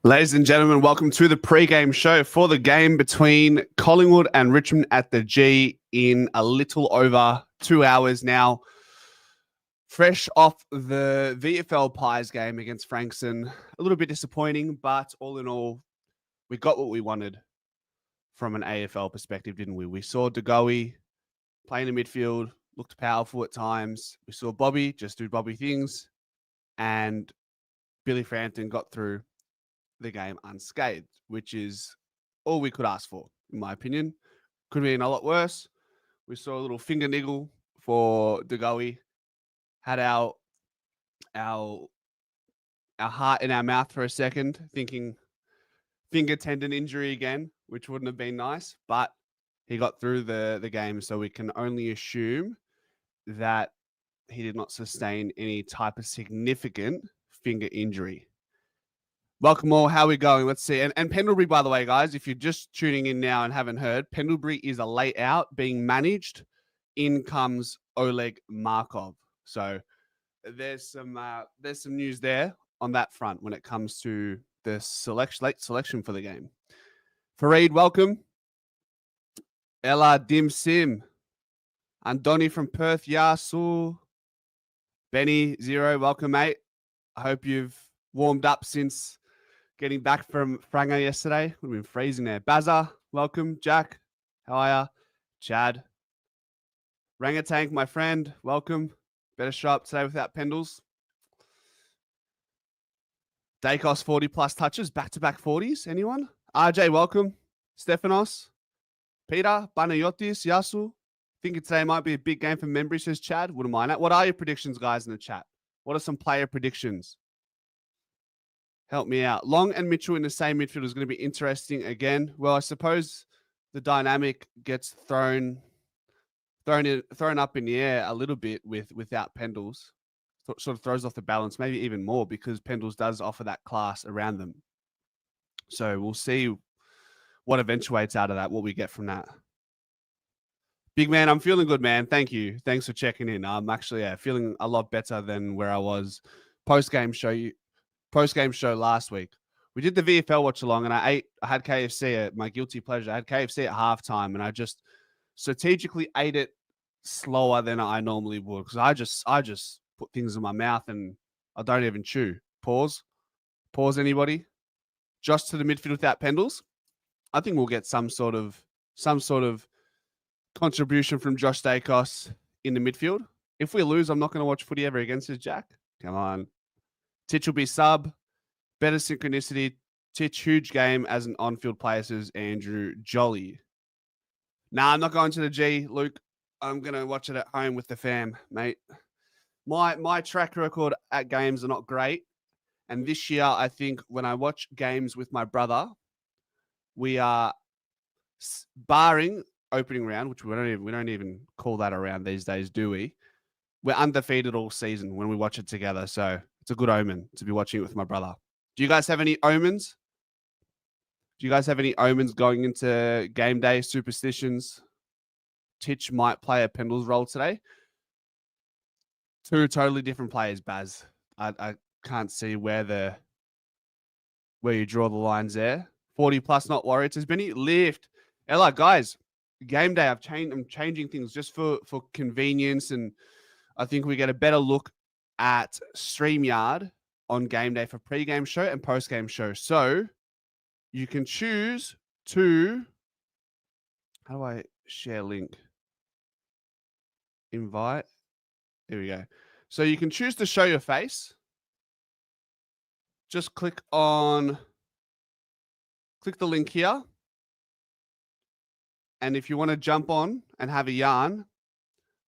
Ladies and gentlemen, welcome to the pre-game show for the game between Collingwood and Richmond at the G in a little over 2 hours now. Fresh off the VFL Pies game against Frankston. A little bit disappointing, but all in all, we got what we wanted from an AFL perspective, didn't we? We saw DeGoey playing in midfield, looked powerful at times. We saw Bobby just do Bobby things, and Billy Frampton got through the game unscathed, which is all we could ask for, in my opinion. Could have been a lot worse. We saw a little finger niggle for DeGoey. Had our heart in our mouth for a second, thinking finger tendon injury again, which wouldn't have been nice. But he got through the game, so we can only assume that he did not sustain any type of significant finger injury. Welcome all. How are we going? Let's see. And Pendlebury, by the way, guys, if you're just tuning in now and haven't heard, Pendlebury is a late out being managed. In comes Oleg Markov. So there's some news there on that front when it comes to the late selection for the game. Fareed, welcome. Ella Dim Sim. Andoni from Perth, Yasu. Benny Zero, welcome, mate. I hope you've warmed up since getting back from Franga yesterday. We've been freezing there. Bazza, welcome. Jack, how are ya? Chad. Rangatank, my friend, welcome. Better show up today without Pendles. Dacos 40 plus touches, back-to-back 40s. Anyone? RJ, welcome. Stefanos. Peter, Banayotis, Yasu. Thinking today might be a big game for Membry, says Chad. Wouldn't mind that. What are your predictions, guys, in the chat? What are some player predictions? Help me out. Long and Mitchell in the same midfield is going to be interesting again. Well, I suppose the dynamic gets thrown up in the air a little bit without Pendles. Sort of throws off the balance, maybe even more, because Pendles does offer that class around them. So we'll see what eventuates out of that, what we get from that. Big man, I'm feeling good, man. Thank you. Thanks for checking in. I'm actually feeling a lot better than where I was post-game show last week. We did the VFL watch along, and I had KFC at my guilty pleasure. I had KFC at halftime, and I just strategically ate it slower than I normally would, because I just put things in my mouth and I don't even chew. Pause, anybody? Just to the midfield without Pendles. I think we'll get some sort of contribution from Josh Dacos in the midfield. If we lose, I'm not going to watch footy ever again, says Jack. Come on. Titch will be sub. Better synchronicity. Titch, huge game as an on-field player, says Andrew Jolly. Nah, I'm not going to the G, Luke. I'm going to watch it at home with the fam, mate. My track record at games are not great. And this year, I think when I watch games with my brother, we are, barring opening round, which we don't even call that a round these days, do we? We're undefeated all season when we watch it together. So it's a good omen to be watching it with my brother. Do you guys have any omens? Do you guys have any omens going into game day, superstitions? Titch might play a Pendles role today. Two totally different players, Baz. I can't see where you draw the lines there. 40 plus, not worried. Says Benny, lift. Ella, guys, game day. I'm changing things just for convenience, and I think we get a better look at StreamYard on game day for pre-game show and post-game show. So you can choose to, how do I share link? Invite. Here we go. So you can choose to show your face. Just click the link here. And if you want to jump on and have a yarn,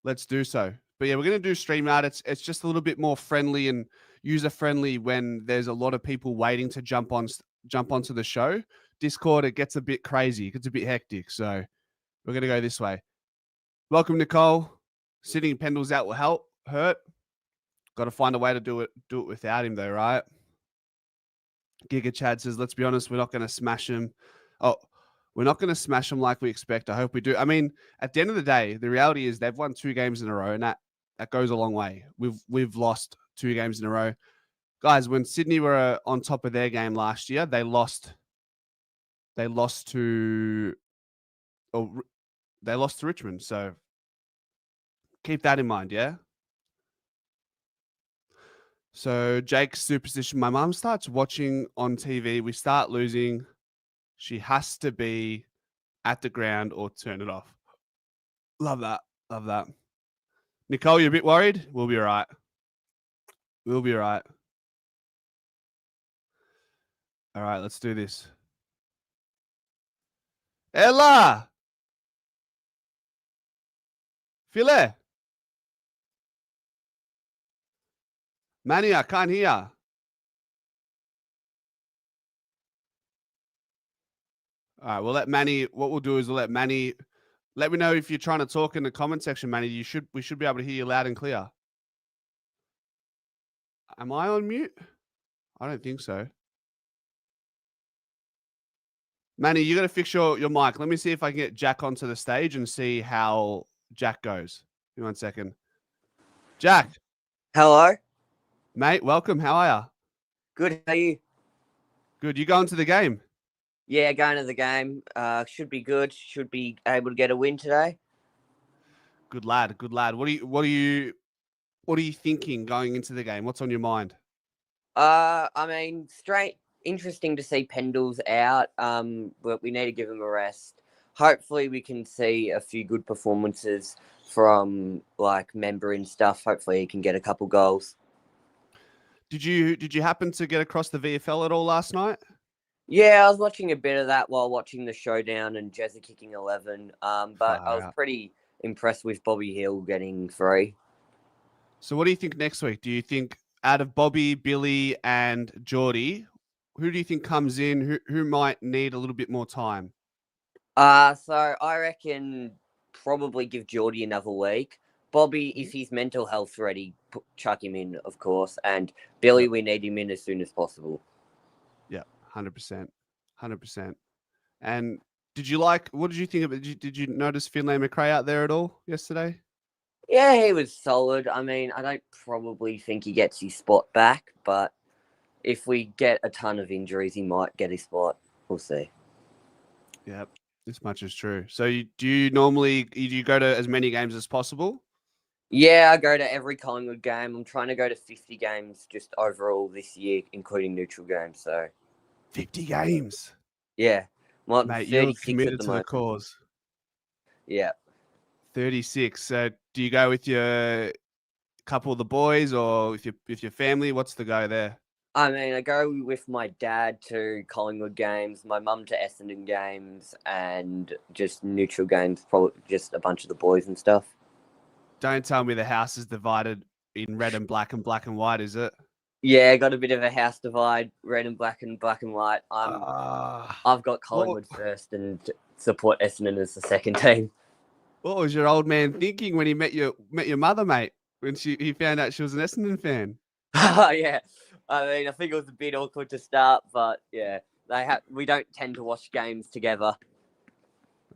let's do so. But yeah, we're going to do StreamYard. It's just a little bit more friendly and user-friendly when there's a lot of people waiting to jump onto the show. Discord, it gets a bit crazy. It gets a bit hectic. So we're going to go this way. Welcome, Nicole. Sitting Pendles out will hurt. Got to find a way to do it without him, though, right? Giga Chad says, let's be honest, we're not going to smash him. Oh, we're not going to smash them like we expect. I hope we do. I mean, at the end of the day, the reality is they've won 2 games in a row, and that goes a long way. We've lost 2 games in a row. Guys, when Sydney were on top of their game last year, they lost. They lost to Richmond. So keep that in mind, yeah? So Jake's superstition. My mum starts watching on TV. We start losing. She has to be at the ground or turn it off. Love that. Love that. Nicole, you're a bit worried? We'll be all right. We'll be all right. All right, let's do this. Ella! Filet! Manny, I can't hear. All right, we'll let Manny. What we'll do is we'll let Manny. Let me know if you're trying to talk in the comment section, Manny. We should be able to hear you loud and clear. Am I on mute? I don't think so. Manny, you got to fix your mic. Let me see if I can get Jack onto the stage and see how Jack goes. Give me 1 second. Jack. Hello. Mate, welcome. How are you? Good. How are you? Good. You going to the game? Yeah, going to the game. Should be good. Should be able to get a win today. Good lad. Good lad. What are you thinking going into the game? What's on your mind? I mean, interesting to see Pendle's out. But we need to give him a rest. Hopefully, we can see a few good performances from like Member and stuff. Hopefully, he can get a couple goals. Did you happen to get across the VFL at all last night? Yeah, I was watching a bit of that while watching the showdown and Jezza kicking 11. But I was pretty impressed with Bobby Hill getting 3. So what do you think next week? Do you think out of Bobby, Billy, and Geordie, who do you think comes in? Who might need a little bit more time? So I reckon probably give Geordie another week. Bobby, if he's mental health ready, chuck him in, of course. And Billy, we need him in as soon as possible. Yeah, 100%. 100%. And what did you think of it? Did you notice Finlay McRae out there at all yesterday? Yeah, he was solid. I mean, I don't probably think he gets his spot back, but if we get a ton of injuries, he might get his spot. We'll see. Yeah, this much is true. So do you go to as many games as possible? Yeah, I go to every Collingwood game. I'm trying to go to 50 games just overall this year, including neutral games. So 50 games. Yeah. Well, Mate, 36 you're committed at the to moment. the cause. Yeah. 36. So do you go with your couple of the boys or with your family? What's the go there? I mean, I go with my dad to Collingwood games, my mum to Essendon games, and just neutral games, probably just a bunch of the boys and stuff. Don't tell me the house is divided in red and black and white, is it? Yeah, got a bit of a house divide, red and black and white. I've got Collingwood first and support Essendon as the second team. What was your old man thinking when he met your mother, mate? When he found out she was an Essendon fan? Yeah, I mean, I think it was a bit awkward to start, but yeah, we don't tend to watch games together.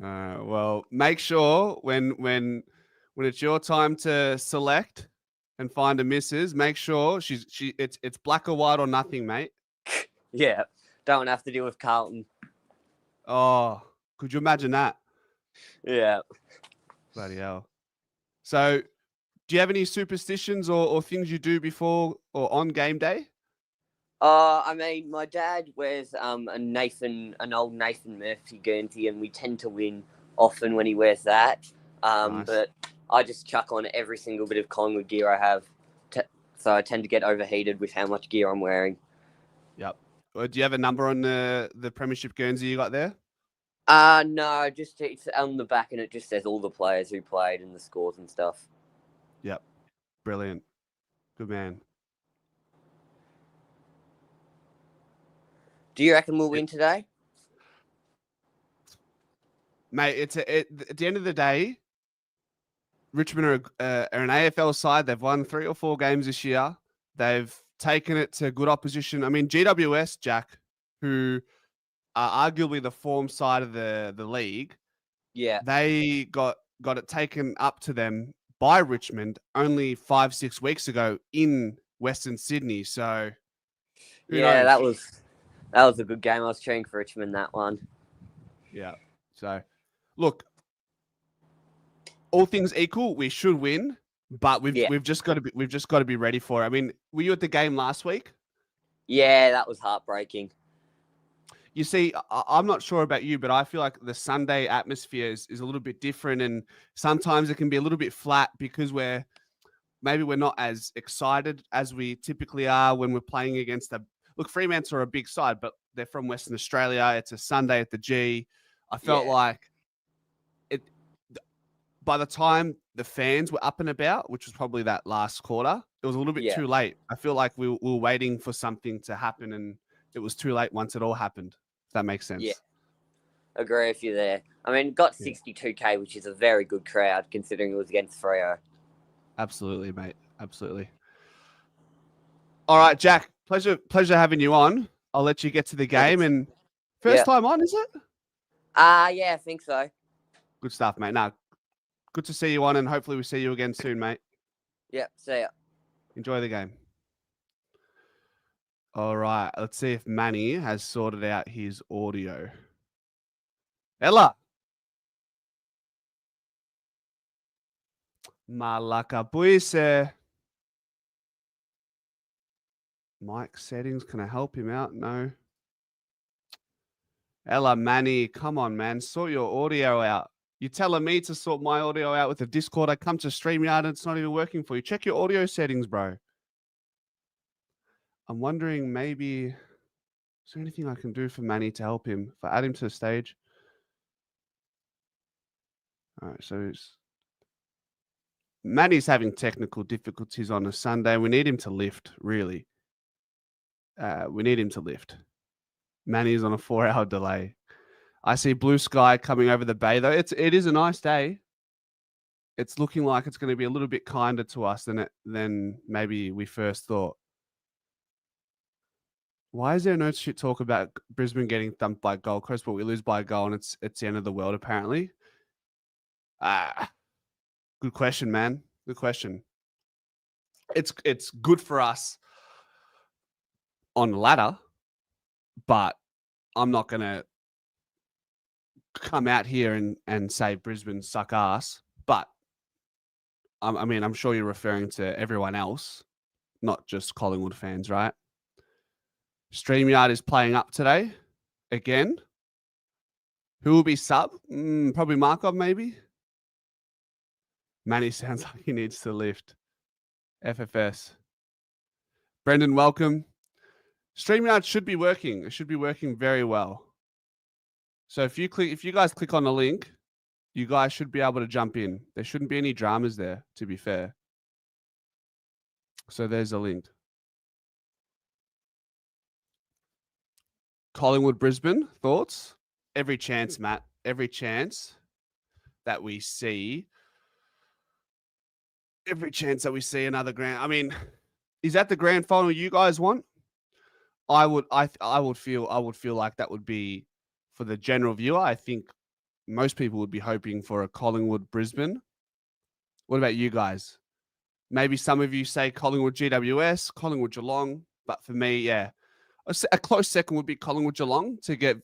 Well, make sure when it's your time to select and find a missus, make sure it's black or white or nothing, mate. Yeah, don't have to deal with Carlton. Oh, could you imagine that? Yeah. Bloody hell. So, do you have any superstitions or things you do before or on game day? I mean, my dad wears an old Nathan Murphy Guernsey, and we tend to win often when he wears that. Nice. But I just chuck on every single bit of Collingwood gear I have, so I tend to get overheated with how much gear I'm wearing. Yep. Do you have a number on the Premiership Guernsey you got there? No, just it's on the back, and it just says all the players who played and the scores and stuff. Yep. Brilliant. Good man. Do you reckon we'll win today? Mate, at the end of the day, Richmond are an AFL side. They've won 3 or 4 games this year. They've taken it to good opposition. I mean, GWS, Jack, who are arguably the form side of the league, yeah, they got it taken up to them by Richmond only 5-6 weeks ago in Western Sydney. So Who Yeah, knows? that was a good game. I was cheering for Richmond that one. Yeah. So, look, all things equal, we should win, but Yeah. we've just got to be ready for it. I mean, were you at the game last week? Yeah, that was heartbreaking. You see, I'm not sure about you, but I feel like the Sunday atmosphere is a little bit different, and sometimes it can be a little bit flat because we're not as excited as we typically are when we're playing against a look. Fremantle are a big side, but they're from Western Australia. It's a Sunday at the G. I felt Yeah. like it by the time the fans were up and about, which was probably that last quarter, it was a little bit Yeah. too late. I feel like we were waiting for something to happen, and it was too late once it all happened. If that makes Yeah. sense. Agree with you there. I mean, got Yeah. 62K, which is a very good crowd considering it was against Freo. Absolutely, mate. Absolutely. All right, Jack. Pleasure having you on. I'll let you get to the game. Thanks. And Yeah. first time on, is it? Yeah, I think so. Good stuff, mate. No, good to see you on, and hopefully we see you again soon, mate. Yeah, see ya. Enjoy the game. All right, let's see if Manny has sorted out his audio. Ella. Malaka Buise. Mic settings. Can I help him out? No. Ella, Manny, come on, man. Sort your audio out. You're telling me to sort my audio out with the Discord. I come to StreamYard and it's not even working for you. Check your audio settings, bro. I'm wondering maybe, is there anything I can do for Manny to help him? If I add him to the stage. All right, so Manny's having technical difficulties on a Sunday. We need him to lift, really. We need him to lift. Manny's on a 4-hour delay. I see blue sky coming over the bay, though. It is a nice day. It's looking like it's going to be a little bit kinder to us than maybe we first thought. Why is there no shit talk about Brisbane getting thumped by Gold Coast, but we lose by a goal and it's the end of the world, apparently? Good question, man. Good question. It's good for us on the ladder, but I'm not going to come out here and say Brisbane suck ass. But I mean, I'm sure you're referring to everyone else, not just Collingwood fans, right? StreamYard is playing up today again. Who will be sub? Probably Markov, maybe. Manny sounds like he needs to lift. FFS. Brendan, welcome. StreamYard should be working. It should be working very well. So if you guys click on the link, you guys should be able to jump in. There shouldn't be any dramas there, to be fair. So there's a link. Collingwood, Brisbane, thoughts? Every chance, Matt. Every chance that we see. Every chance that we see another grand. I mean, is that the grand final you guys want? I would feel like that would be for the general viewer. I think most people would be hoping for a Collingwood Brisbane. What about you guys? Maybe some of you say Collingwood GWS, Collingwood Geelong, but for me, yeah, a close second would be Collingwood Geelong to get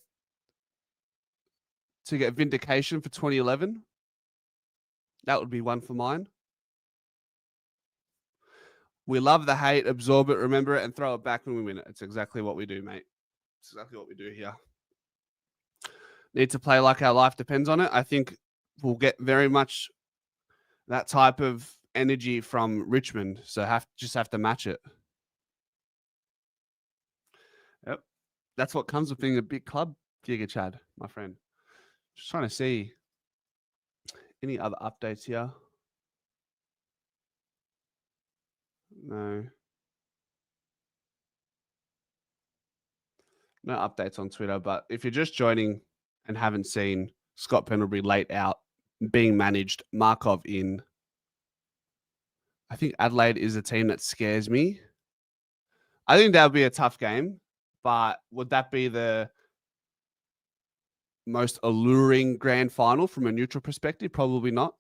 vindication for 2011. That would be one for mine. We love the hate, absorb it, remember it, and throw it back when we win it. It's exactly what we do, mate. It's exactly what we do here. Need to play like our life depends on it. I think we'll get very much that type of energy from Richmond. So just have to match it. Yep. That's what comes with being a big club, Giga Chad, my friend. Just trying to see any other updates here. No. No updates on Twitter, but if you're just joining and haven't seen, Scott Pendlebury late out, being managed, Markov in. I think Adelaide is a team that scares me. I think that would be a tough game, but would that be the most alluring grand final from a neutral perspective? Probably not.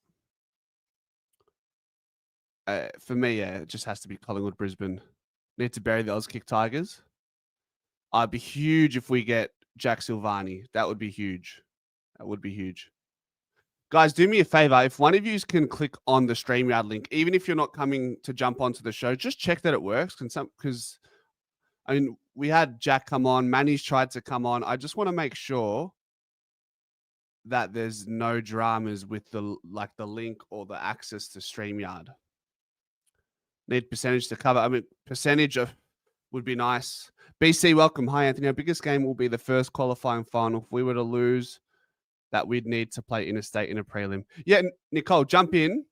For me, yeah, it just has to be Collingwood, Brisbane. Need to bury the Auskick Tigers. It'd be huge if we get Jack Silvani. That would be huge. That would be huge. Guys, do me a favor. If one of you can click on the StreamYard link, even if you're not coming to jump onto the show, just check that it works. Because I mean, we had Jack come on. Manny's tried to come on. I just want to make sure that there's no dramas with the link or the access to StreamYard. Need percentage to cover. I mean, percentage of would be nice. BC, welcome. Hi, Anthony. Our biggest game will be the first qualifying final. If we were to lose, that we'd need to play interstate in a prelim. Yeah, Nicole, jump in.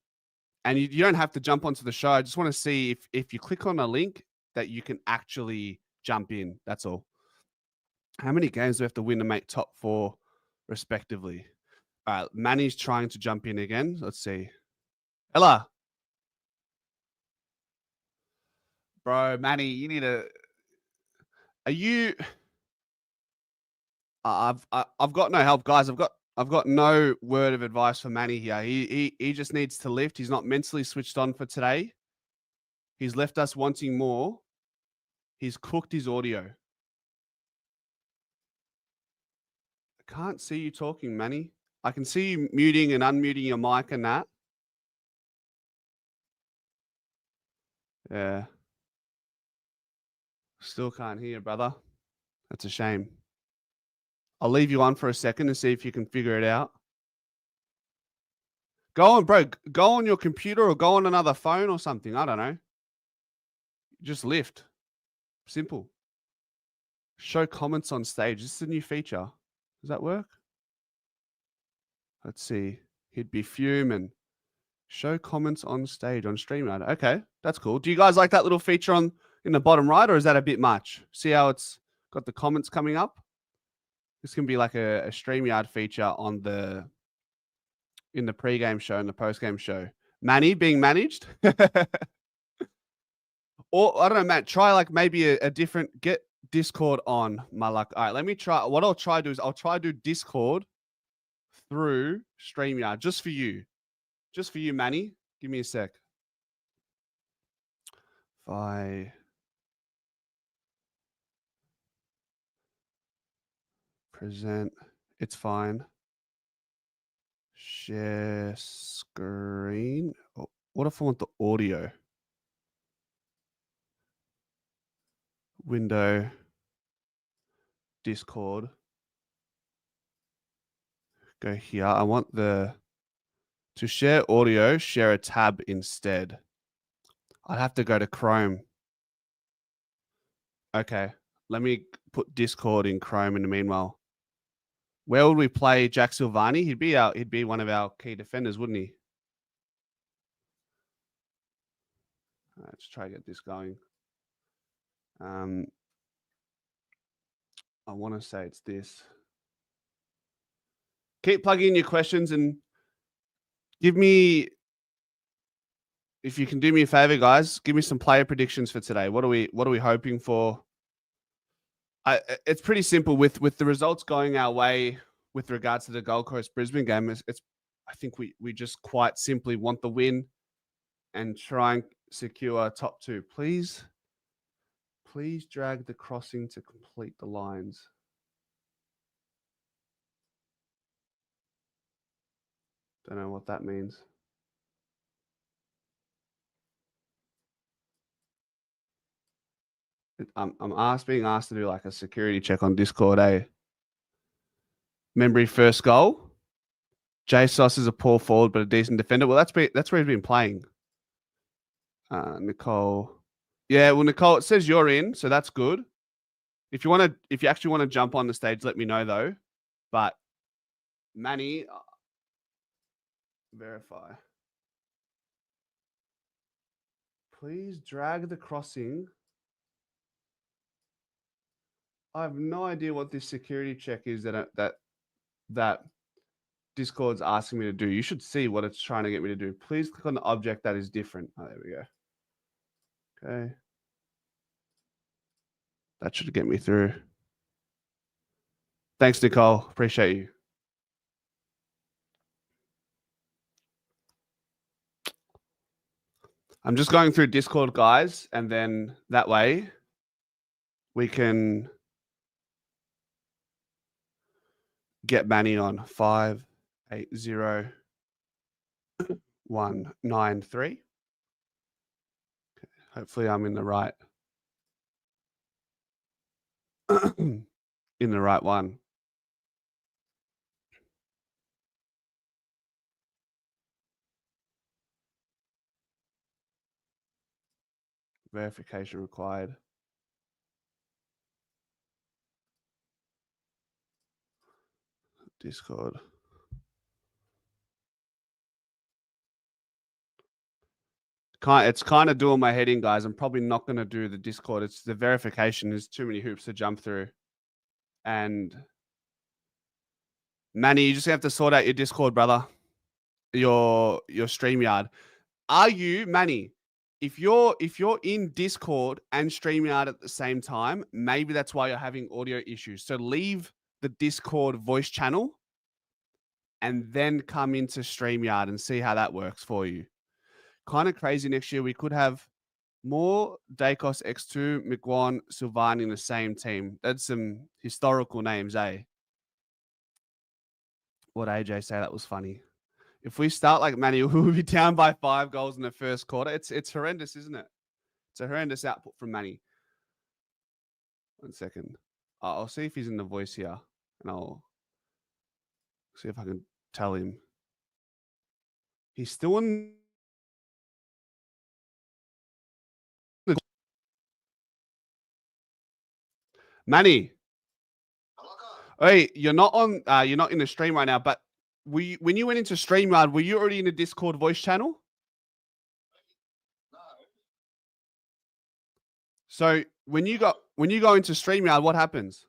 And you don't have to jump onto the show. I just want to see if you click on a link that you can actually jump in. That's all. How many games do we have to win to make top 4 respectively? All right, Manny's trying to jump in again. Let's see. Ella. Bro, Manny, you need to... Are you... I've got no help, guys. I've got no word of advice for Manny here. He just needs to lift. He's not mentally switched on for today. He's left us wanting more. He's cooked his audio. I can't see you talking, Manny. I can see you muting and unmuting your mic and that. Yeah. Still can't hear, brother. That's a shame. I'll leave you on for a second and see if you can figure it out. Go on, bro. Go on your computer or go on another phone or something. I don't know. Just lift. Simple. Show comments on stage. This is a new feature. Does that work? Let's see. He'd be fuming. Show comments on stage on StreamYard. Okay, that's cool. Do you guys like that little feature in the bottom right, or is that a bit much? See how it's got the comments coming up? This can be like a StreamYard feature in the pregame show and the postgame show. Manny being managed. Or I don't know, Matt, try like maybe a different, get Discord on, my luck. All right, let me try. What I'll try to do is I'll try to do Discord through StreamYard just for you. Just for you, Manny. Give me a sec. If I present, it's fine. Share screen. Oh, what if I want the audio? Window, Discord. Go here. I want to share audio, share a tab instead. I'd have to go to Chrome. Okay. Let me put Discord in Chrome in the meanwhile. Where would we play Jack Silvani? He'd be one of our key defenders, wouldn't he? All right, let's try to get this going. I want to say it's this. Keep plugging in your questions and give me, if you can do me a favor, guys, give me some player predictions for today. What are we hoping for? It's pretty simple with the results going our way with regards to the Gold Coast Brisbane game. I think we just quite simply want the win and try and secure top 2. Please drag the crossing to complete the lines. Don't know what that means. I'm being asked to do like a security check on Discord, eh? Membry first goal. J Sauce is a poor forward but a decent defender. Well, that's where he's been playing. Nicole. Yeah, well, Nicole, it says you're in, so that's good. If you actually want to jump on the stage, let me know though. But Manny, verify. Please drag the crossing. I have no idea what this security check is that Discord's asking me to do. You should see what it's trying to get me to do. Please click on the object that is different. Oh, there we go. Okay. That should get me through. Thanks, Nicole. Appreciate you. I'm just going through Discord, guys, and then that way we can get Manny on 580193. Hopefully I'm in the right in the right one. Verification required. Discord. It's kind of doing my head in, guys. I'm probably not going to do the Discord. It's the verification. There's too many hoops to jump through. And Manny, you just have to sort out your Discord, brother. Your StreamYard. Are you, Manny? If you're in Discord and StreamYard at the same time, maybe that's why you're having audio issues. So leave the Discord voice channel and then come into StreamYard and see how that works for you. Kind of crazy next year. We could have more Dacos X2, McGuan, Silvani in the same team. That's some historical names, eh? What AJ say? That was funny. If we start like Manny, we'll be down by 5 goals in the first quarter. It's horrendous, isn't it? It's a horrendous output from Manny. 1 second. I'll see if he's in the voice here, and I'll see if I can tell him. He's still in. Manny. Hey, you're not on. You're not in the stream right now. But when you went into StreamYard, were you already in the Discord voice channel? So when you go into StreamYard, what happens?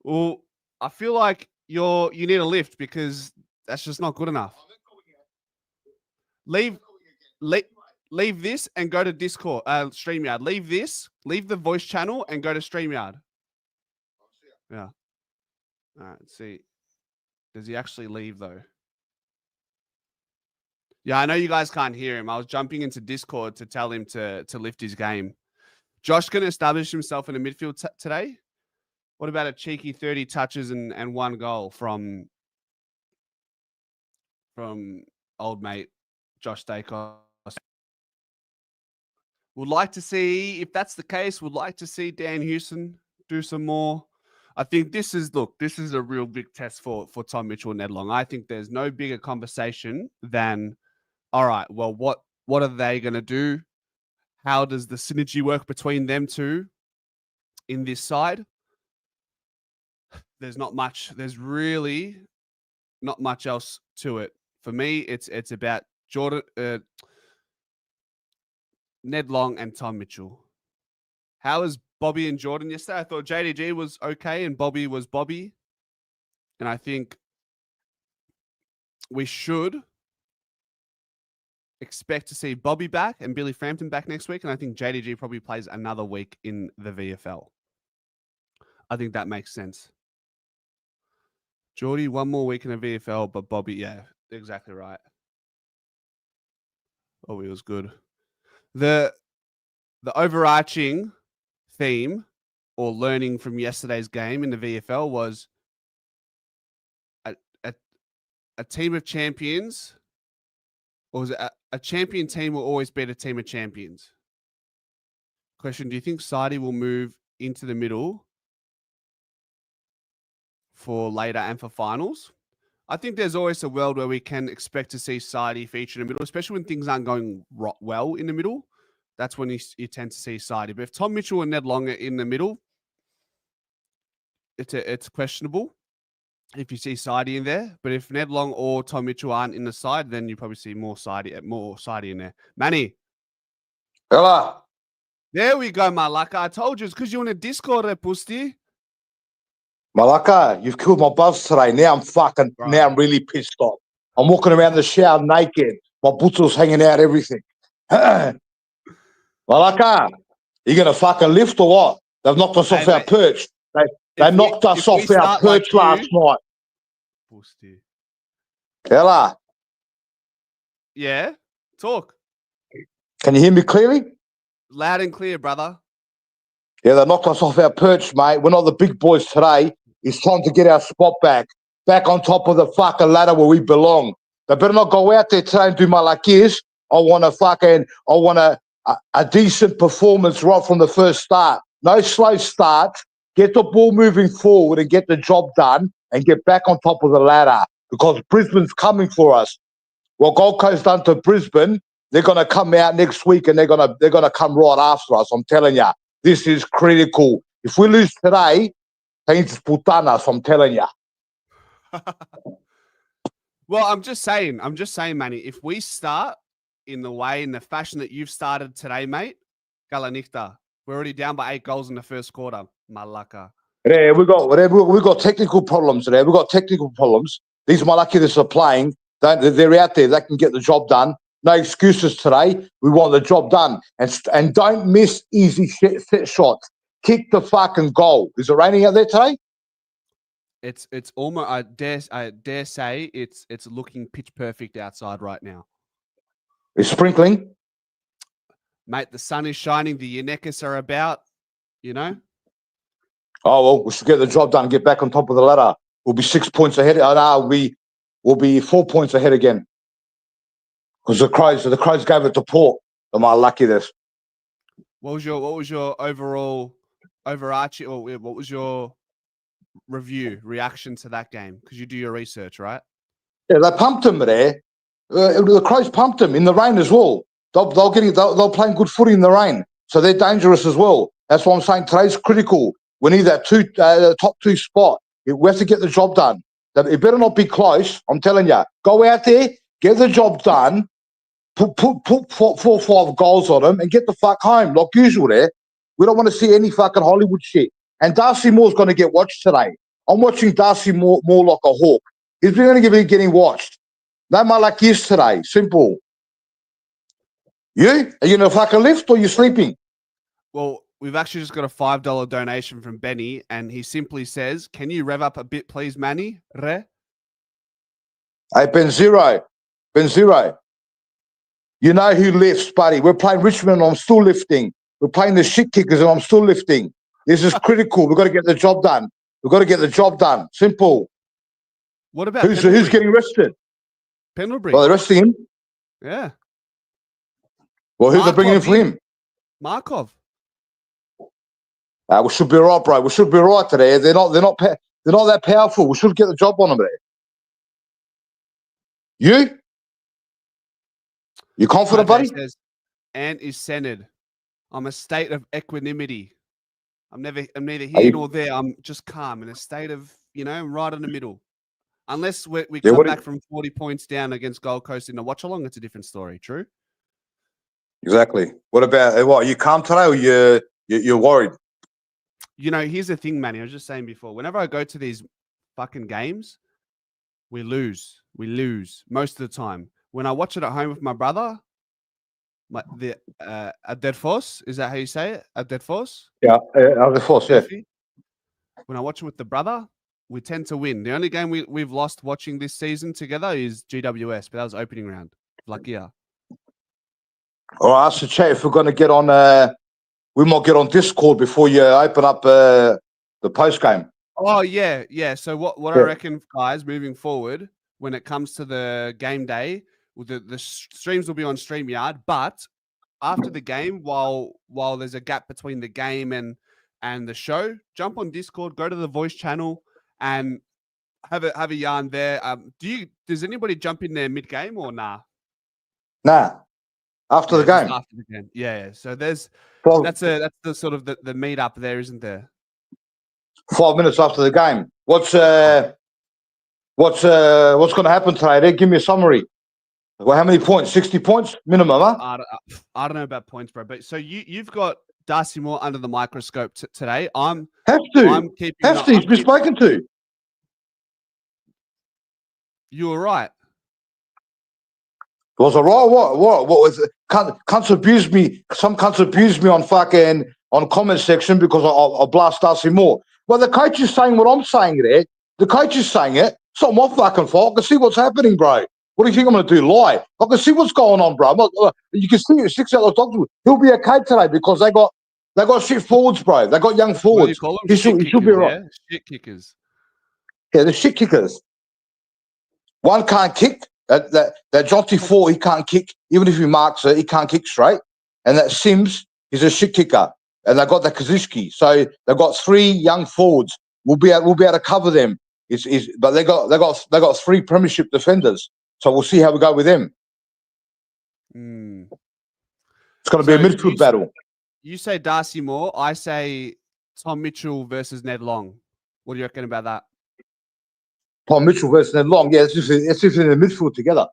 Well, I feel like you need a lift because that's just not good enough. Leave this and go to Discord, StreamYard. Leave the voice channel and go to StreamYard. Yeah. All right, let's see. Does he actually leave though? Yeah, I know you guys can't hear him. I was jumping into Discord to tell him to lift his game. Josh can establish himself in the midfield today. What about a cheeky 30 touches and 1 goal from old mate Josh Dacos? Would like to see, if that's the case, would like to see Dan Houston do some more. I think this is a real big test for Tom Mitchell and Ned Long. I think there's no bigger conversation than, all right, well, what are they going to do? How does the synergy work between them two in this side? There's really not much else to it. For me, it's about Ned Long and Tom Mitchell. How was Bobby and Jordan yesterday? I thought JDG was okay and Bobby was Bobby. And I think we should expect to see Bobby back and Billy Frampton back next week. And I think JDG probably plays another week in the VFL. I think that makes sense. Geordie, 1 more week in the VFL, but Bobby, yeah, exactly right. Bobby was good. The overarching theme or learning from yesterday's game in the VFL was a team of champions, or was it a champion team will always beat a team of champions? Question, do you think Saidi will move into the middle for later and for finals? I think there's always a world where we can expect to see Saidi feature in the middle, especially when things aren't going well in the middle. That's when you tend to see Saidi. But if Tom Mitchell and Ned Long are in the middle, it's questionable if you see Saidi in there. But if Ned Long or Tom Mitchell aren't in the side, then you probably see more Saidi in there. Manny. Hello. There we go, Malaka. I told you it's because you're in a Discord there, Pusti. Malaka, you've killed my buzz today. Now I'm really pissed off. I'm walking around the shower naked. My bootles hanging out, everything. Malaka, you going to fucking lift or what? They've knocked us off our perch. They knocked us off our perch last night. Pusti. Hello. Yeah, talk. Can you hear me clearly? Loud and clear, brother. Yeah, they knocked us off our perch, mate. We're not the big boys today. It's time to get our spot back on top of the fucking ladder where we belong. They better not go out there today and do my like this. I want a decent performance right from the first start. No slow start. Get the ball moving forward and get the job done and get back on top of the ladder because Brisbane's coming for us. What Gold Coast done to Brisbane, they're going to come out next week and they're going to come right after us. I'm telling you, this is critical. If we lose today, things putanas. I'm telling you. Well, I'm just saying, Manny, if we start in the fashion that you've started today, mate, Galanichta, we're already down by 8 goals in the first quarter. Malaka. Yeah, we got technical problems today. We got technical problems. These Malakitas are playing. They're out there. They can get the job done. No excuses today. We want the job done. And don't miss easy set shots. Kick the fucking goal. Is it raining out there today? It's almost. I dare say it's looking pitch perfect outside right now. It's sprinkling, mate. The sun is shining. The Yanekis are about. You know. Oh well, we should get the job done. Get back on top of the ladder. We'll be 6 points ahead. We'll be 4 points ahead again. Because the Crows gave it to Port. Am I lucky this? What was your overall overarching, or what was your reaction to that game? Because you do your research, right? Yeah, they pumped him there. The Crows pumped him in the rain as well. They're playing good footy in the rain, so they're dangerous as well. That's why I'm saying today's critical. We need that top 2 spot. We have to get the job done. It better not be close. I'm telling you. Go out there, get the job done, put 4 or 5 goals on them, and get the fuck home like usual. There, we don't want to see any fucking Hollywood shit. And Darcy Moore's going to get watched today. I'm watching Darcy more like a hawk. He's going to be getting watched. No more like this today. Simple. You? Are you in a fucking lift or you sleeping? Well, we've actually just got a $5 donation from Benny, and he simply says, "Can you rev up a bit, please, Manny?" Hey, Ben Zero. You know who lifts, buddy. We're playing Richmond and I'm still lifting. We're playing the shit kickers and I'm still lifting. This is critical. We've got to get the job done. Simple. What about who's getting rested? Pendlebury. Well, they're resting him. Yeah. Well, who's they bringing in for him? Markov. We should be right, bro. We should be right today. They're not that powerful. We should get the job on them there. You confident, buddy? Says, Ant is centered. I'm a state of equanimity. I'm neither here nor there. I'm just calm in a state of, right in the middle. Unless we come back from 40 points down against Gold Coast in a watch along, it's a different story. True. Exactly. What about what? Are you calm today, or you're worried? Here's the thing, Manny. I was just saying before. Whenever I go to these fucking games, we lose. We lose most of the time. When I watch it at home with my brother, a dead force, is that how you say it? A dead force? Yeah, a dead force. Yeah. When I watch it with the brother, we tend to win. The only game we've lost watching this season together is GWS, but that was opening round. Lakia. All right, ask the chat if we're going to get on. We might get on Discord before you open up the post game. Oh yeah. So what I reckon, guys, moving forward, when it comes to the game day, the streams will be on StreamYard, but after the game, while there's a gap between the game and the show, jump on Discord, go to the voice channel, and have a yarn there. Does anybody jump in there mid game or nah? Nah. After the game. After the game. Yeah. So that's the sort of the meet up there, isn't there? 5 minutes after the game. What's going to happen today? Give me a summary. Well, how many points? 60 points minimum, huh? I don't know about points, bro. But so you've got Darcy Moore under the microscope today. He's been spoken to. You were right. Was it right? What was it? Cunts abused me. Some cunts abused me on comment section because I blast Darcy Moore. Well, the coach is saying what I'm saying there. The coach is saying it. It's not my fucking fault. I can see what's happening, bro. What do you think I'm going to do? Lie? I can see what's going on, bro. You can see it sticks out like dogs. He'll be okay today because they got shit forwards, bro. They got young What do forwards. you call them? He Shit should be kickers, right. yeah? Shit kickers. Yeah, the shit kickers. One can't kick. That Jonty 4, he can't kick. Even if he marks it, he can't kick straight. And that Sims is a shit kicker. And they got the Kaziski. So they've got 3 young forwards. We'll be able to cover them. But they got 3 premiership defenders. So we'll see how we go with them. It's going to be a midfield battle. You say Darcy Moore. I say Tom Mitchell versus Ned Long. What do you reckon about that? Tom Mitchell versus Ned Long. Yeah, it's just in the midfield together.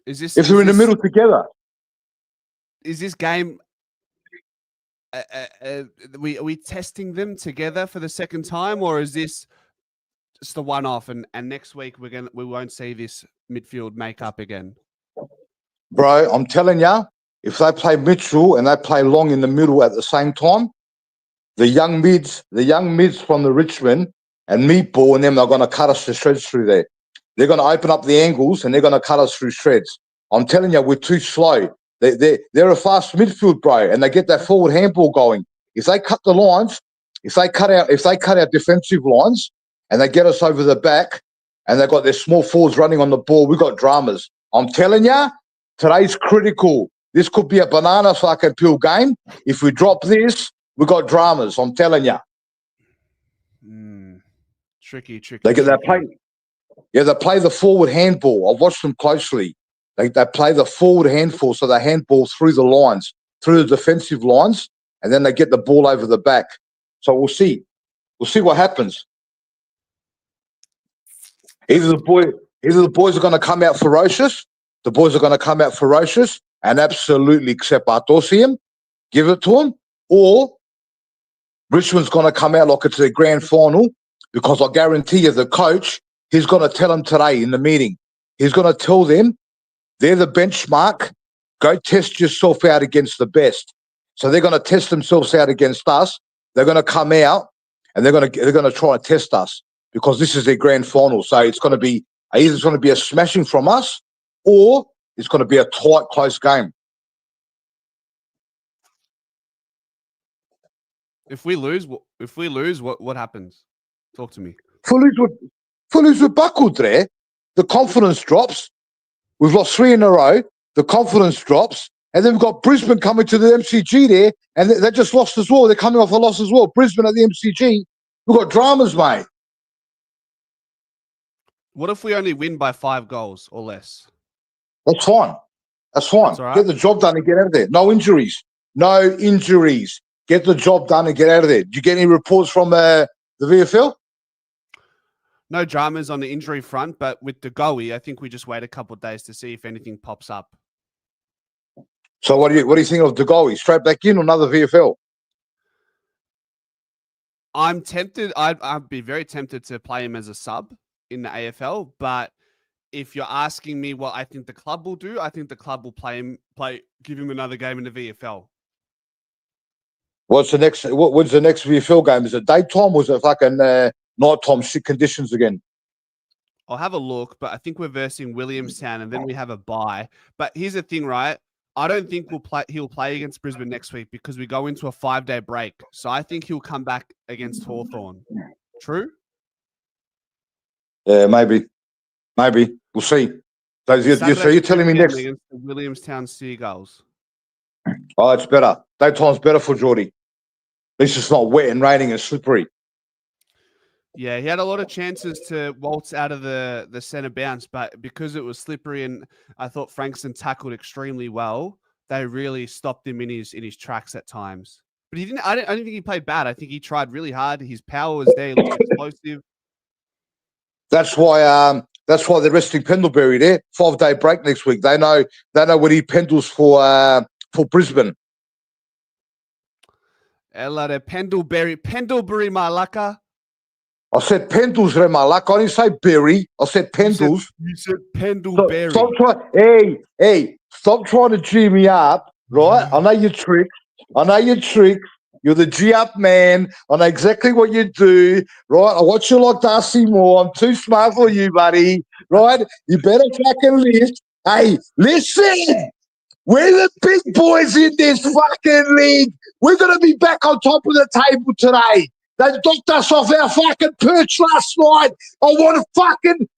If they're in the middle together. Is this game? Are we testing them together for the second time, or is this just the one-off? And next week we won't see this midfield makeup again. Bro, I'm telling you, if they play Mitchell and they play Long in the middle at the same time, the young mids from the Richmond and Meatball and them are going to cut us to shreds through there. They're going to open up the angles and they're going to cut us through shreds. I'm telling you, we're too slow. They're a fast midfield, bro, and they get that forward handball going. If they cut the lines, if they cut our defensive lines and they get us over the back and they've got their small forwards running on the ball, we've got dramas. I'm telling you, today's critical. This could be a banana fucking peel game. If we drop this, we got dramas. I'm telling you. Tricky. They play the forward handball. I've watched them closely. They play the forward handball, so they handball through the lines, through the defensive lines, and then they get the ball over the back. So we'll see. We'll see what happens. Either the boys are going to come out ferocious. The boys are going to come out ferocious and absolutely accept Bartosium, give it to them, or Richmond's going to come out like it's their grand final, because I guarantee you the coach, he's going to tell them today in the meeting. He's going to tell them they're the benchmark. Go test yourself out against the best. So they're going to test themselves out against us. They're going to come out and they're going to try and test us because this is their grand final. So it's going to be either a smashing from us or it's going to be a tight, close game. If we lose, what happens? Talk to me. Fullies were buckled there. The confidence drops. We've lost 3 in a row. The confidence drops. And then we've got Brisbane coming to the MCG there, and they just lost as well. They're coming off a loss as well. Brisbane at the MCG. We've got dramas, mate. What if we only win by 5 goals or less? That's fine. That's right. Get the job done and get out of there. No injuries. Get the job done and get out of there. Did you get any reports from the VFL? No dramas on the injury front, but with the Goey, I think we just wait a couple of days to see if anything pops up. So what do you think of De Goey? Straight back in or another VFL? I'm tempted. I'd be very tempted to play him as a sub in the AFL. But if you're asking me what I think the club will do, I think the club will give him another game in the VFL. When's the next VFL game? Is it daytime or is it fucking nighttime shit conditions again? I'll have a look, but I think we're versing Williamstown and then we have a bye. But here's the thing, right? I don't think he'll play against Brisbane next week because we go into a 5-day break. So I think he'll come back against Hawthorn. True? Yeah, maybe. We'll see. So you're telling me next against the Williamstown Seagulls. Oh, it's better. Daytime's better for Geordie. At least it's not wet and raining and slippery. Yeah, he had a lot of chances to waltz out of the centre bounce, but because it was slippery and I thought Frankston tackled extremely well, they really stopped him in his tracks at times. But he didn't. I don't think he played bad. I think he tried really hard. His power was there. He looked explosive. That's why they're resting Pendlebury there. 5-day break next week. They know what he pendles for Brisbane. Ella de Pendlebury, Malaka. I said Pendles, Remalak. I didn't say Berry. I said Pendles. You said Pendlebury. Stop trying to G me up, right? I know your tricks. You're the G-up man. I know exactly what you do, right? I watch you like Darcy Moore. I'm too smart for you, buddy, right? You better fucking lift. Hey, listen. We're the big boys in this fucking league. We're going to be back on top of the table today. They knocked us off our fucking perch last night. I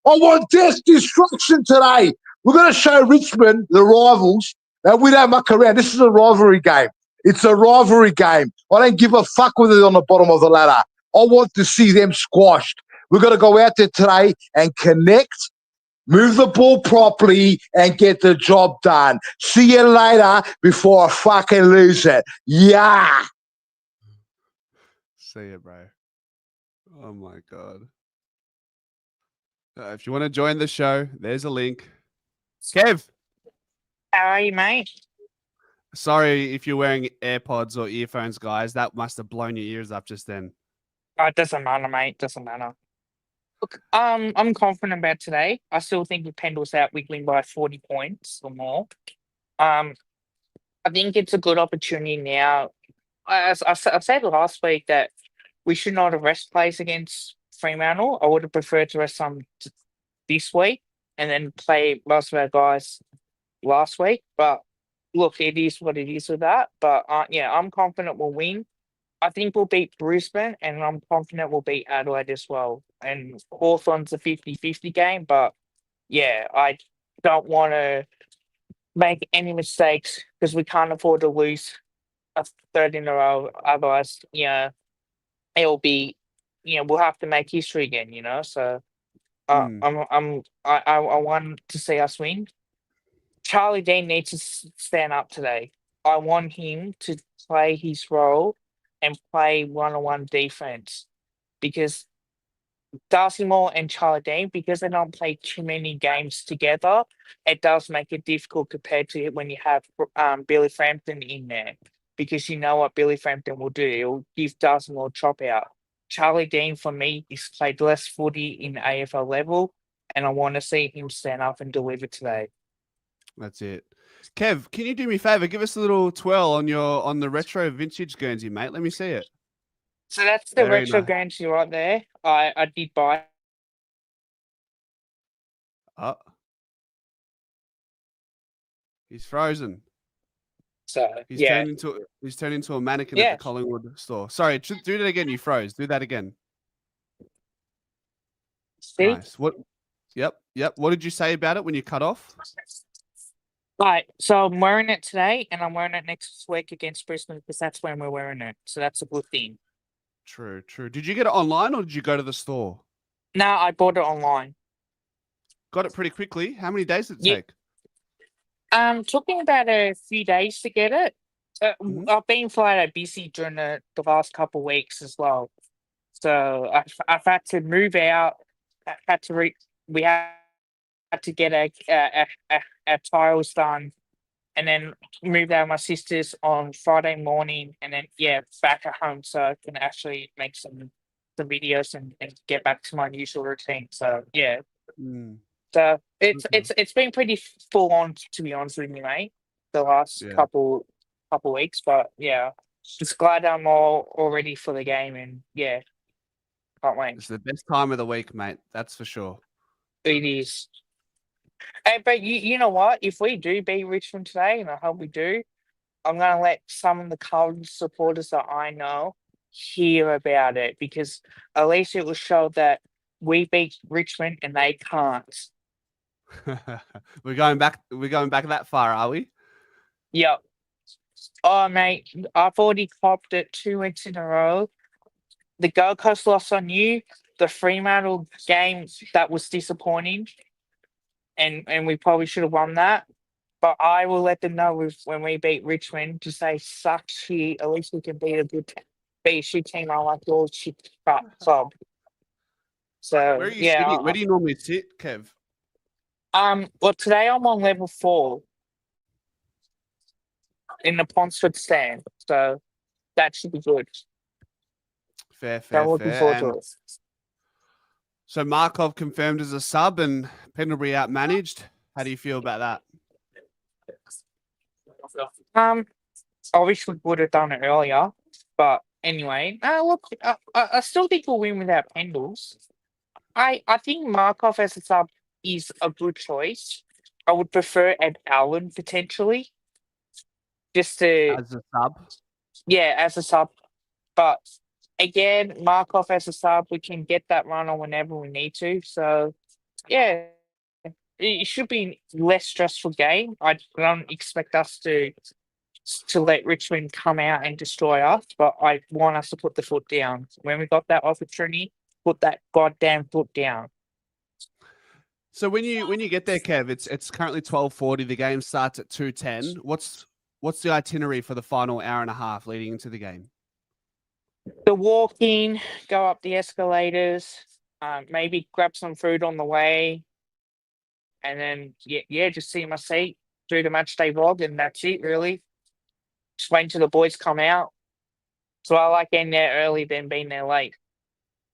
want death destruction today. We're going to show Richmond, the rivals, that we don't muck around. This is a rivalry game. It's a rivalry game. I don't give a fuck whether they're on the bottom of the ladder. I want to see them squashed. We've got to go out there today and connect, move the ball properly, and get the job done. See you later before I fucking lose it. Yeah. See ya, bro. Oh my god. If you want to join the show, there's a link. Kev, How are you, mate? sorry if you're wearing AirPods or earphones, guys. That must have blown your ears up just then. Oh, it doesn't matter, mate. Doesn't matter. Look, I'm confident about today. I still think if Pendle's out, we win by 40 points or more. I think it's a good opportunity now. I said last week that we should not have rest plays against Fremantle. I would have preferred to rest some this week and then play most of our guys last week. But look, it is what it is with that. But yeah, I'm confident we'll win. I think we'll beat Brisbane, and I'm confident we'll beat Adelaide as well. And Hawthorn's a 50-50 game, but yeah, I don't want to make any mistakes because we can't afford to lose a third in a row. Otherwise, it'll be, we'll have to make history again. So I want to see us win. Charlie Dean needs to stand up today. I want him to play his role and play one-on-one defense because Darcy Moore and Charlie Dean, because they don't play too many games together, it does make it difficult compared to when you have Billy Frampton in there, because you know what Billy Frampton will do. He'll give Darcy Moore a chop out. Charlie Dean, for me, he's played less footy in AFL level, and I want to see him stand up and deliver today. That's it. Kev, can you do me a favor? Give us a little twirl on the retro vintage Guernsey, mate. Let me see it. So that's the Very retro nice. Guernsey right there. I did buy. Oh. He's frozen. So He's yeah, turned into a mannequin at Yeah. the Collingwood store. Sorry, do that again. You froze. Do that again. see, Nice. What? Yep. What did you say about it when you cut off? right. So I'm wearing it today, and I'm wearing it next week against Brisbane because that's when we're wearing it. So that's a good thing. True. Did you get it online or did you go to the store? No, I bought it online. Got it pretty quickly. How many days did it Yeah. take? Took me about a few days to get it. Mhm. I've been flat out busy during the last couple of weeks as well. So I've had to move out. We had to get our tiles done, and then moved out of my sister's on Friday morning, and then back at home so I can actually make some videos and get back to my usual routine. So yeah. Mm, So it's okay. it's been pretty full on, to be honest with you, mate. The last Yeah. couple weeks, but yeah, just glad I'm all ready for the game, and yeah, can't wait. It's the best time of the week, mate. That's for sure. It is. Hey, but you know what? If we do beat Richmond today, and I hope we do, I'm gonna let some of the Carlton supporters that I know hear about it, because at least it will show that we beat Richmond and they can't. We're going back that far, are we? Yep. Oh, mate, I've already copped it 2 weeks in a row. The Gold Coast loss on you, the Fremantle game, that was disappointing, and we probably should have won that. But I will let them know when we beat Richmond to say, suck shit, at least we can beat a shit team. I like your shit club. So, Where are you yeah. sitting? Where do you normally sit, Kev? Well, today I'm on level 4 in the Ponsford stand, so that should be good. Fair. I'm looking forward to And it. so Markov confirmed as a sub and Pendlebury outmanaged. How do you feel about that? I wish we would have done it earlier, But anyway, look, I still think we'll win without Pendles. I think Markov as a sub is a good choice. I would prefer Ed Allen potentially, just to As a sub. as a sub. But again, Markov as a sub, we can get that runner whenever we need to. So yeah, it should be less stressful game. I don't expect us to let Richmond come out and destroy us, but I want us to put the foot down. When we got that opportunity, put that goddamn foot down. So when you get there, Kev, it's currently 12:40. The game starts at 2:10. What's the itinerary for the final hour and a half leading into the game? The walk in, go up the escalators, maybe grab some food on the way, and then just see my seat, do the match day vlog, and that's it really. Just wait till the boys come out. So I like getting there early than being there late,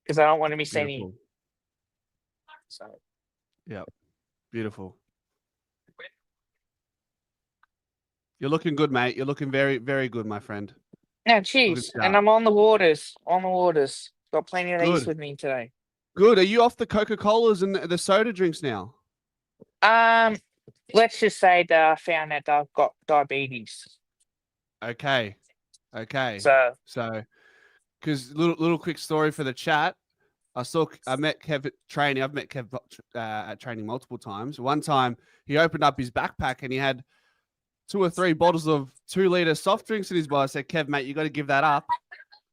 because I don't want to miss any. Beautiful. So Yeah, beautiful. You're looking good, mate. You're looking very, very good, my friend. yeah, cheers. start. And I'm on the waters. Got plenty of these Good. with me today. Good. Are you off the Coca-Colas and the soda drinks now? Let's just say that I found that I've got diabetes. Okay. So So, because little quick story for the chat. I met Kev at training. I've met Kev at training multiple times. One time he opened up his backpack and he had 2 or 3 bottles of 2-liter soft drinks in his bar. I said, Kev, mate, you got to give that up.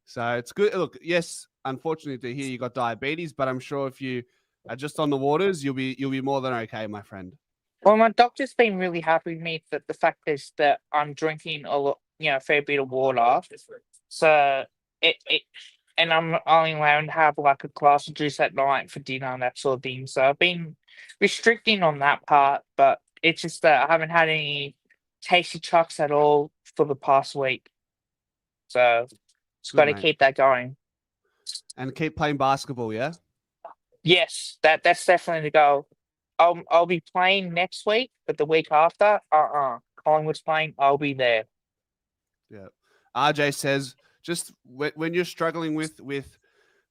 So it's good. Look, yes, unfortunately to hear you got diabetes, but I'm sure if you are just on the waters, you'll be more than okay, my friend. well, my doctor's been really happy with me that the fact is that I'm drinking a fair bit of water. So and I'm only allowed to have like a glass of juice at night for dinner and that sort of thing. So I've been restricting on that part, but it's just that I haven't had any tasty trucks at all for the past week. So just got to mate. keep that going. And keep playing basketball, yeah? Yes, that's definitely the goal. I'll be playing next week, but the week after, Collingwood's playing, I'll be there. Yeah. RJ says, just when you're struggling with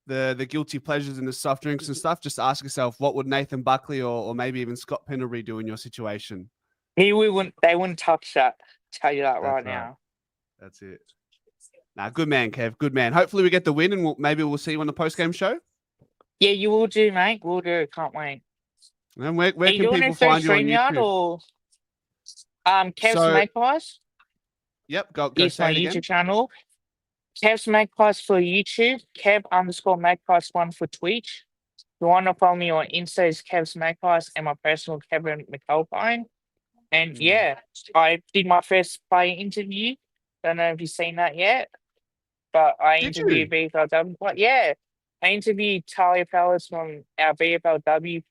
the guilty pleasures and the soft drinks and stuff, just ask yourself, what would Nathan Buckley or maybe even Scott Pendlebury do in your situation? They wouldn't touch that. Tell you that right now. That's it. Nah, good man, Kev. Good man. Hopefully we get the win and maybe we'll see you on the post-game show. Yeah, you will do, mate. We'll do. Can't wait. And where Are you can doing people it through find you on StreamYard YouTube? or Kev's So- Magpies? Yep, go Is say my it again. YouTube channel. Kev's Magpies for YouTube. Kev_Magpies1 for Twitch. If you want to follow me on Insta, is Kev's Magpies and my personal Kevin McAlpine. And yeah, I did my first player interview. Don't know if you've seen that yet, but I Did interviewed VFLW. But yeah, I interviewed Talia Palace from our VFLW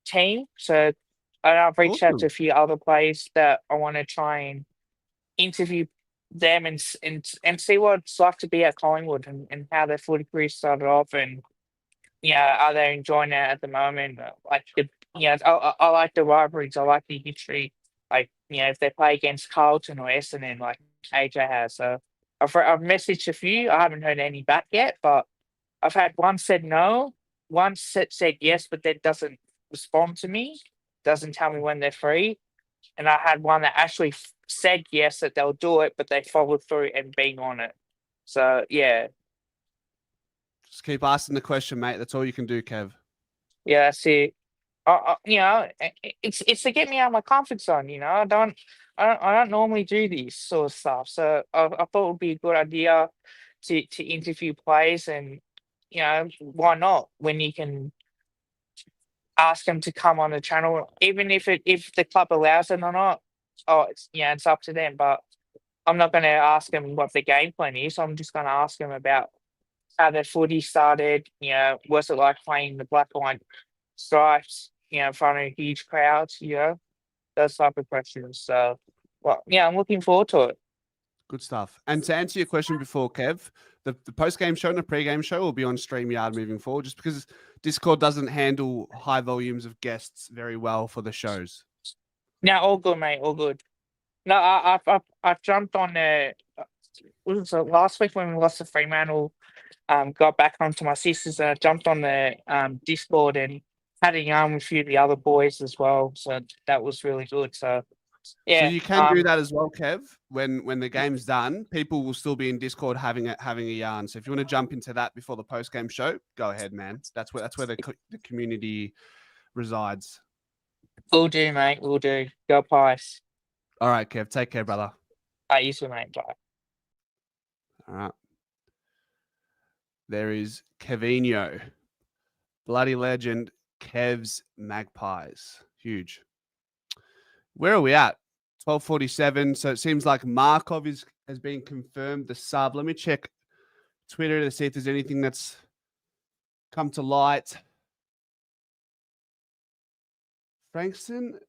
team. So I've reached out to a few other players that I want to try and interview them and see what it's like to be at Collingwood and how their footy career started off, and are they enjoying it at the moment? I like the rivalries. I like the history. Like if they play against Carlton or Essendon, like AJ has. So I've messaged a few. I haven't heard any back yet, but I've had one said no, one said yes, but that doesn't respond to me. Doesn't tell me when they're free. And I had one that actually said yes, that they'll do it, but they followed through and being on it. So yeah, Just keep asking the question, mate. That's all you can do, Kev. yeah, that's it. It's to get me out of my comfort zone. I don't normally do this sort of stuff. So I thought it would be a good idea to interview players, and why not when you can ask them to come on the channel, even if the club allows it or not. Oh, it's up to them. But I'm not going to ask them what the game plan is. I'm just going to ask them about how their footy started. What's it like playing the black and white stripes? In front of huge crowds. Those type of questions. So, I'm looking forward to it. Good stuff. And to answer your question before, Kev, the post-game show and the pre-game show will be on StreamYard moving forward, just because Discord doesn't handle high volumes of guests very well for the shows. No, all good, mate. All good. No, I've jumped on last week when we lost to Fremantle, got back onto my sisters and I jumped on the Discord and had a yarn with a few of the other boys as well. So that was really good. So yeah, So you can do that as well, Kev. When the game's done, people will still be in Discord having a yarn. So if you want to jump into that before the post game show, go ahead, man. That's where the community resides. We'll do, mate. We'll do. Go Pies. All right, Kev. Take care, brother. You too, mate. Bye. All right. There is Kevinho, bloody legend. Kev's Magpies, huge. Where are we at? 12:47. So it seems like Markov has been confirmed the sub. Let me check Twitter to see if there's anything that's come to light. Frankston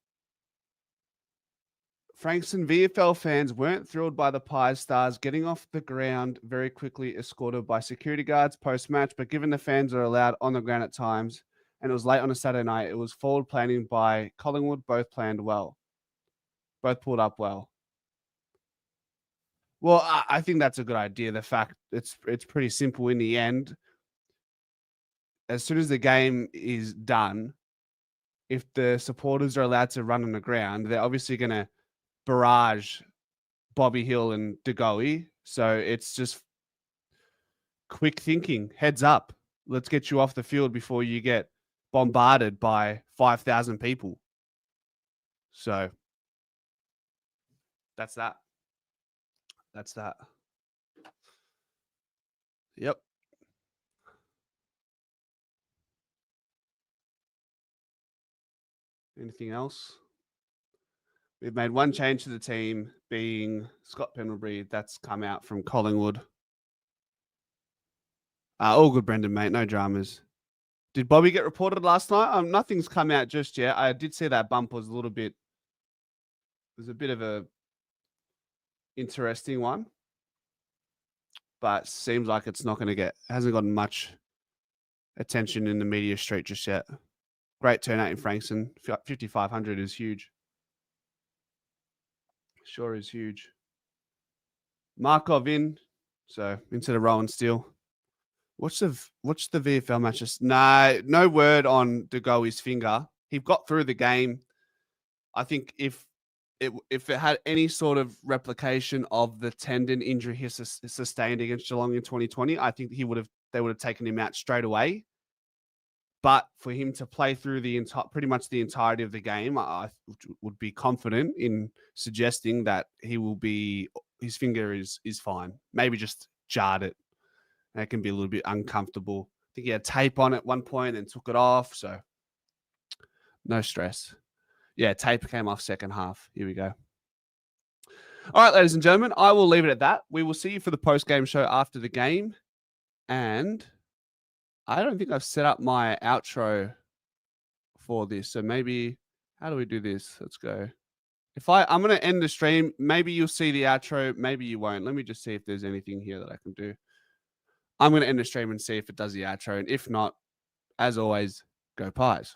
VFL fans weren't thrilled by the Pies stars getting off the ground very quickly, escorted by security guards post-match. But given the fans are allowed on the ground at times, and it was late on a Saturday night, it was forward planning by Collingwood. Both planned well. Both pulled up well. Well, I think that's a good idea. The fact it's pretty simple in the end. As soon as the game is done, if the supporters are allowed to run on the ground, they're obviously going to barrage Bobby Hill and De Goey. So it's just quick thinking. Heads up. Let's get you off the field before you get bombarded by 5,000 people. So that's that. That's that. Yep. Anything else? We've made one change to the team, being Scott Pendlebury. That's come out from Collingwood. All good, Brendan, mate. No dramas. Did Bobby get reported last night? Nothing's come out just yet. I did see that bump was a bit of a interesting one, but seems like it's not going to hasn't gotten much attention in the media street just yet. Great turnout in Frankston. 5,500 is huge. Sure is huge. Markov in, so instead of Rowan Steele. What's the VFL matches? No word on De Goey's finger. He got through the game. I think if it had any sort of replication of the tendon injury he sustained against Geelong in 2020, I think they would have taken him out straight away. But for him to play through pretty much the entirety of the game, I would be confident in suggesting that his finger is fine. Maybe just jarred it. That can be a little bit uncomfortable. I think he had tape on at one point and took it off. So no stress. Yeah, tape came off second half. Here we go. All right, ladies and gentlemen, I will leave it at that. We will see you for the post-game show after the game. And I don't think I've set up my outro for this. So maybe, how do we do this? Let's go. I'm going to end the stream. Maybe you'll see the outro. Maybe you won't. Let me just see if there's anything here that I can do. I'm going to end the stream and see if it does the outro. And if not, as always, go Pies.